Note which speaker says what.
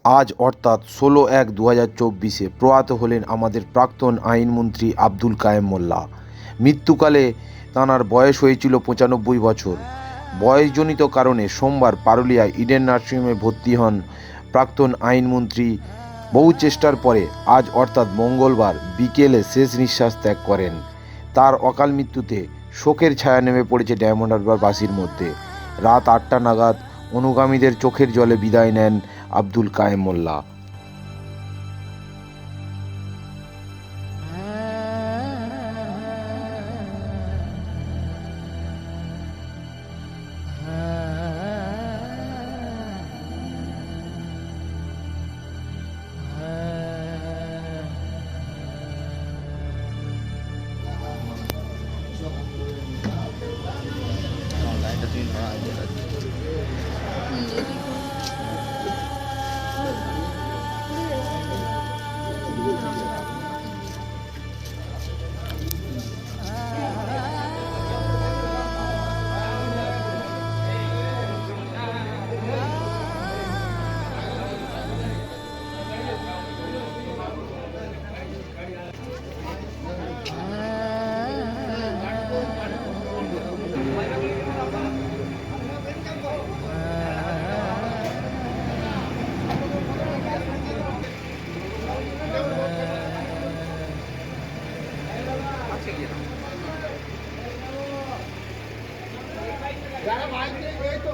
Speaker 1: আজ অর্থাৎ ১৬/১/২০২৪ প্রয়াত হলেন আমাদের প্রাক্তন আইনমন্ত্রী আব্দুল কায়েম মোল্লা। মৃত্যুকালে তাঁর বয়স হয়েছিল ৯৫ বছর। বয়সজনিত কারণে সোমবার পারুলিয়ায় ইডেন নার্সিংহোমে ভর্তি হন প্রাক্তন আইনমন্ত্রী। বহু চেষ্টার পরে আজ অর্থাৎ মঙ্গলবার বিকেলে শেষ নিঃশ্বাস ত্যাগ করেন। তার অকাল মৃত্যুতে শোকের ছায়া নেমে পড়েছে ডায়মন্ড হারবারবাসীর মধ্যে। রাত ৮টা নাগাদ অনুগামীদের চোখের জলে বিদায় নেন আব্দুল কায়েম মোল্লা।
Speaker 2: যারা মাইক নিয়ে এই তো